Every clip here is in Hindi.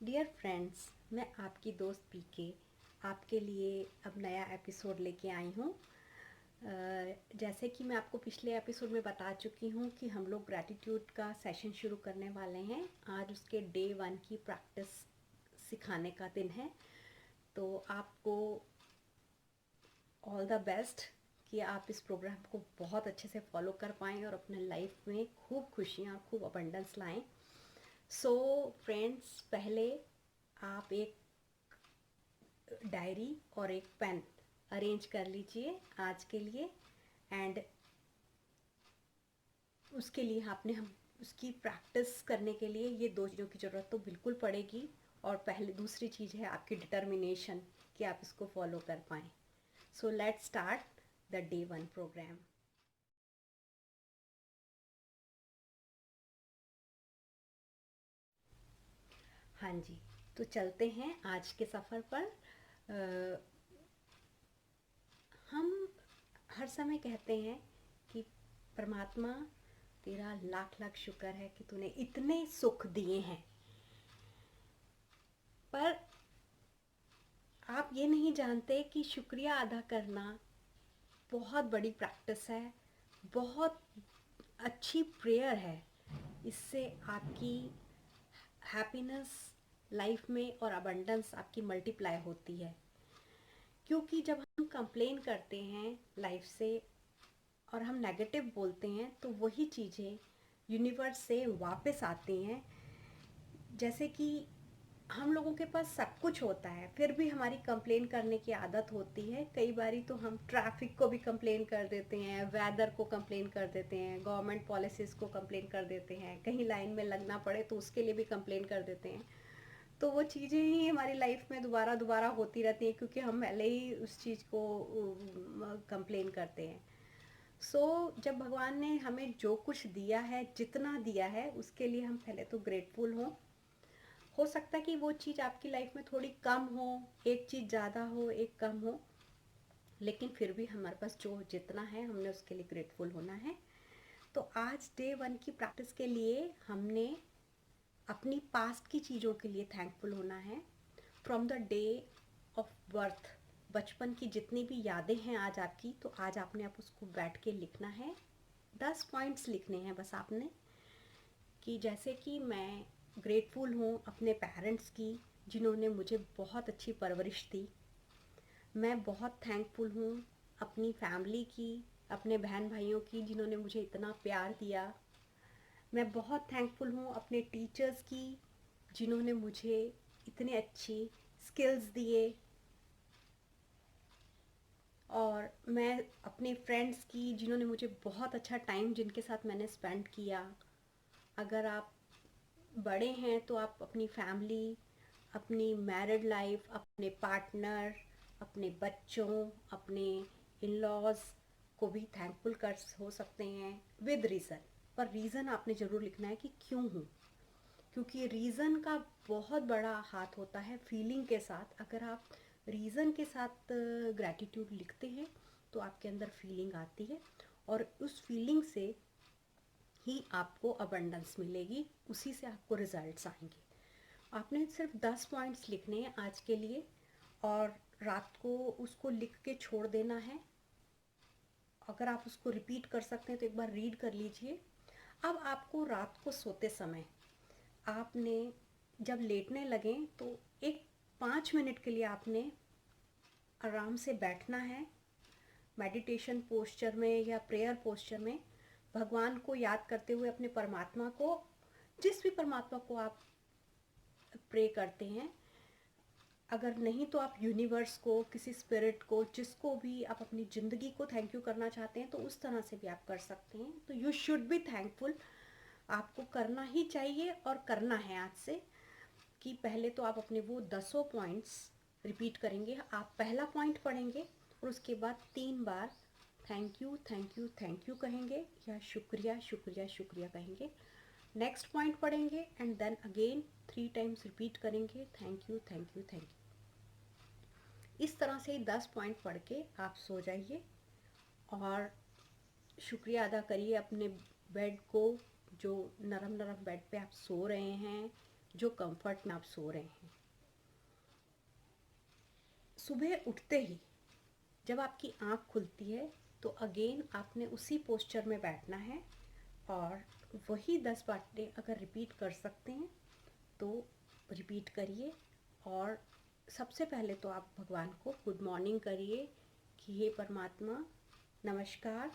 डियर फ्रेंड्स, मैं आपकी दोस्त पीके आपके लिए अब नया एपिसोड लेके आई हूँ। जैसे कि मैं आपको पिछले एपिसोड में बता चुकी हूँ कि हम लोग ग्रैटिट्यूड का सेशन शुरू करने वाले हैं। आज उसके डे 1 की प्रैक्टिस सिखाने का दिन है। तो आपको ऑल द बेस्ट कि आप इस प्रोग्राम को बहुत अच्छे से फॉलो कर पाएँ और अपने लाइफ में खूब खुशियाँ, खूब अबंडेंस लाएँ। सो फ्रेंड्स, पहले आप एक डायरी और एक पेन अरेंज कर लीजिए आज के लिए। एंड उसके लिए आपने हम उसकी प्रैक्टिस करने के लिए ये दो चीज़ों की ज़रूरत तो बिल्कुल पड़ेगी। और पहले दूसरी चीज़ है आपकी डिटर्मिनेशन कि आप इसको फॉलो कर पाएँ। So let's start the day 1 program. हाँ जी, तो चलते हैं आज के सफ़र पर। अ, हम हर समय कहते हैं कि परमात्मा, तेरा लाख लाख शुक्र है कि तूने इतने सुख दिए हैं। पर आप ये नहीं जानते कि शुक्रिया अदा करना बहुत बड़ी प्रैक्टिस है, बहुत अच्छी प्रेयर है। इससे आपकी हैप्पीनेस लाइफ में और अबंडेंस आपकी मल्टीप्लाई होती है। क्योंकि जब हम कंप्लेन करते हैं लाइफ से और हम नेगेटिव बोलते हैं तो वही चीज़ें यूनिवर्स से वापस आती हैं। जैसे कि हम लोगों के पास सब कुछ होता है फिर भी हमारी कंप्लेन करने की आदत होती है। कई बारी तो हम ट्रैफिक को भी कंप्लेन कर देते हैं, वेदर को कंप्लेन कर देते हैं, गवर्नमेंट पॉलिसीज़ को कंप्लेन कर देते हैं, कहीं लाइन में लगना पड़े तो उसके लिए भी कंप्लेन कर देते हैं। तो वो चीज़ें ही हमारी लाइफ में दोबारा दोबारा होती रहती हैं क्योंकि हम पहले ही उस चीज़ को कंप्लेन करते हैं। जब भगवान ने हमें जो कुछ दिया है, जितना दिया है, उसके लिए हम पहले तो ग्रेटफुल हों। हो सकता है कि वो चीज़ आपकी लाइफ में थोड़ी कम हो, एक चीज़ ज़्यादा हो, एक कम हो, लेकिन फिर भी हमारे पास जो जितना है हमने उसके लिए ग्रेटफुल होना है। तो आज डे 1 की प्रैक्टिस के लिए हमने अपनी पास्ट की चीज़ों के लिए थैंकफुल होना है। From the day of birth, बचपन की जितनी भी यादें हैं आज आपकी, तो आज आपने आप उसको बैठ के लिखना है। 10 पॉइंट्स लिखने हैं बस आपने। कि जैसे कि मैं ग्रेटफुल हूँ अपने पेरेंट्स की जिन्होंने मुझे बहुत अच्छी परवरिश दी। मैं बहुत थैंकफुल हूँ अपनी फैमिली की, अपने बहन भाइयों की जिन्होंने मुझे इतना प्यार दिया। मैं बहुत थैंकफुल हूँ अपने टीचर्स की जिन्होंने मुझे इतनी अच्छी स्किल्स दिए। और मैं अपने फ्रेंड्स की जिन्होंने मुझे बहुत अच्छा टाइम, जिनके साथ मैंने स्पेंड किया। अगर आप बड़े हैं तो आप अपनी फैमिली, अपनी मैरिड लाइफ, अपने पार्टनर, अपने बच्चों, अपने इन लॉज को भी थैंकफुल कर हो सकते हैं विद रीज़न। पर रीज़न आपने ज़रूर लिखना है कि क्यों हूँ, क्योंकि रीज़न का बहुत बड़ा हाथ होता है फीलिंग के साथ। अगर आप रीज़न के साथ ग्रैटिट्यूड लिखते हैं तो आपके अंदर फीलिंग आती है और उस फीलिंग से ही आपको अबंडेंस मिलेगी, उसी से आपको रिजल्ट्स आएंगे। आपने सिर्फ 10 पॉइंट्स लिखने हैं आज के लिए और रात को उसको लिख के छोड़ देना है। अगर आप उसको रिपीट कर सकते हैं तो एक बार रीड कर लीजिए। अब आपको रात को सोते समय आपने जब लेटने लगें तो एक 5 मिनट के लिए आपने आराम से बैठना है, मेडिटेशन पोस्चर में या प्रेयर पोस्चर में, भगवान को याद करते हुए अपने परमात्मा को, जिस भी परमात्मा को आप प्रे करते हैं। अगर नहीं तो आप यूनिवर्स को, किसी स्पिरिट को, जिसको भी आप अपनी ज़िंदगी को थैंक यू करना चाहते हैं तो उस तरह से भी आप कर सकते हैं। तो यू शुड बी थैंकफुल, आपको करना ही चाहिए और करना है आज से। कि पहले तो आप अपने वो 10 पॉइंट्स रिपीट करेंगे। आप पहला पॉइंट पढ़ेंगे और उसके बाद 3 बार thank you thank you thank you कहेंगे या शुक्रिया शुक्रिया शुक्रिया कहेंगे। नेक्स्ट पॉइंट पढ़ेंगे and then again 3 times repeat करेंगे thank you thank you thank you. इस तरह से 10 पॉइंट पढ़ के आप सो जाइए और शुक्रिया अदा करिए अपने बेड को, जो नरम नरम बेड पे आप सो रहे हैं, जो कंफर्ट में आप सो रहे हैं। सुबह उठते ही जब आपकी आँख खुलती है तो अगेन आपने उसी पोस्चर में बैठना है और वही 10 बातें अगर रिपीट कर सकते हैं तो रिपीट करिए। और सबसे पहले तो आप भगवान को गुड मॉर्निंग करिए कि हे परमात्मा नमस्कार,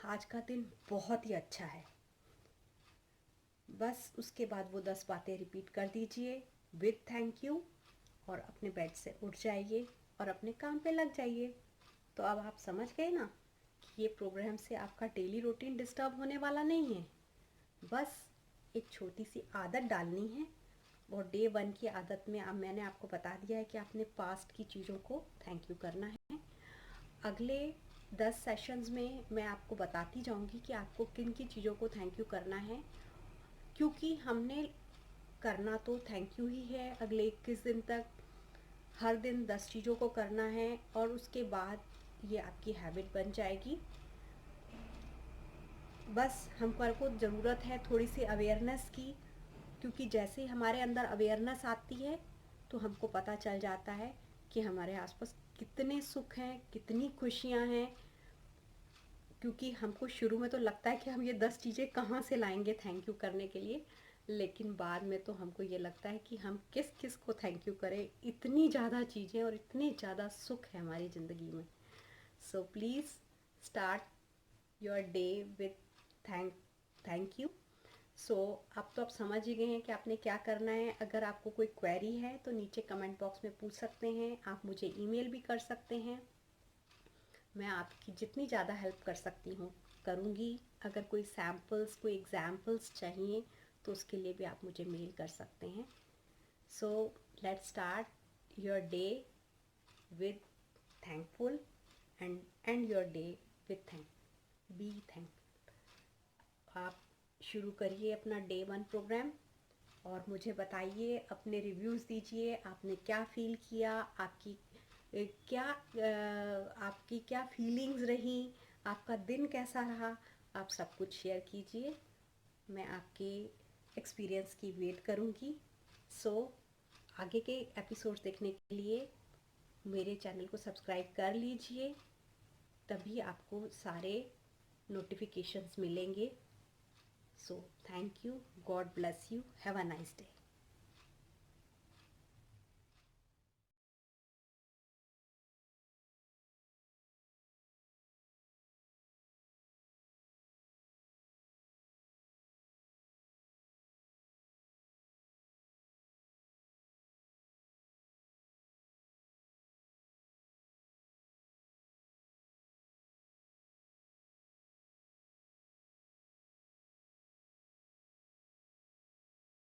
आज का दिन बहुत ही अच्छा है। बस उसके बाद वो 10 बातें रिपीट कर दीजिए विद थैंक यू और अपने बेड से उठ जाइए और अपने काम पे लग जाइए। तो अब आप समझ गए ना कि ये प्रोग्राम से आपका डेली रूटीन डिस्टर्ब होने वाला नहीं है। बस एक छोटी सी आदत डालनी है और डे 1 की आदत में अब मैंने आपको बता दिया है कि आपने पास्ट की चीज़ों को थैंक यू करना है। अगले 10 सेशंस में मैं आपको बताती जाऊंगी कि आपको किन किन चीज़ों को थैंक यू करना है, क्योंकि हमने करना तो थैंक यू ही है। अगले 21 दिन तक हर दिन 10 चीज़ों को करना है और उसके बाद ये आपकी हैबिट बन जाएगी। बस हमको ज़रूरत है थोड़ी सी अवेयरनेस की, क्योंकि जैसे हमारे अंदर अवेयरनेस आती है तो हमको पता चल जाता है कि हमारे आसपास कितने सुख हैं, कितनी खुशियाँ हैं। क्योंकि हमको शुरू में तो लगता है कि हम ये 10 चीज़ें कहाँ से लाएंगे थैंक यू करने के लिए, लेकिन बाद में तो हमको ये लगता है कि हम किस किस को थैंक यू करें। इतनी ज़्यादा चीज़ें और इतने ज़्यादा सुख है हमारी ज़िंदगी में। So please start your day with thank you. So अब तो आप समझ ही गए हैं कि आपने क्या करना है। अगर आपको कोई क्वेरी है तो नीचे कमेंट बॉक्स में पूछ सकते हैं, आप मुझे ईमेल भी कर सकते हैं। मैं आपकी जितनी ज़्यादा हेल्प कर सकती हूँ करूँगी। अगर कोई सैम्पल्स, कोई एग्जाम्पल्स चाहिए तो उसके लिए भी आप मुझे मेल कर सकते हैं। So let's start your day with thankful and end your day with be thank. आप शुरू करिए अपना डे 1 प्रोग्राम और मुझे बताइए, अपने रिव्यूज़ दीजिए, आपने क्या फ़ील किया, आपकी क्या फीलिंग्स रही, आपका दिन कैसा रहा, आप सब कुछ शेयर कीजिए। मैं आपके एक्सपीरियंस की वेट करूँगी। सो आगे के एपिसोड्स देखने के लिए मेरे चैनल को सब्सक्राइब कर लीजिए, तभी आपको सारे नोटिफिकेशंस मिलेंगे। So thank you, God bless you, have a nice day.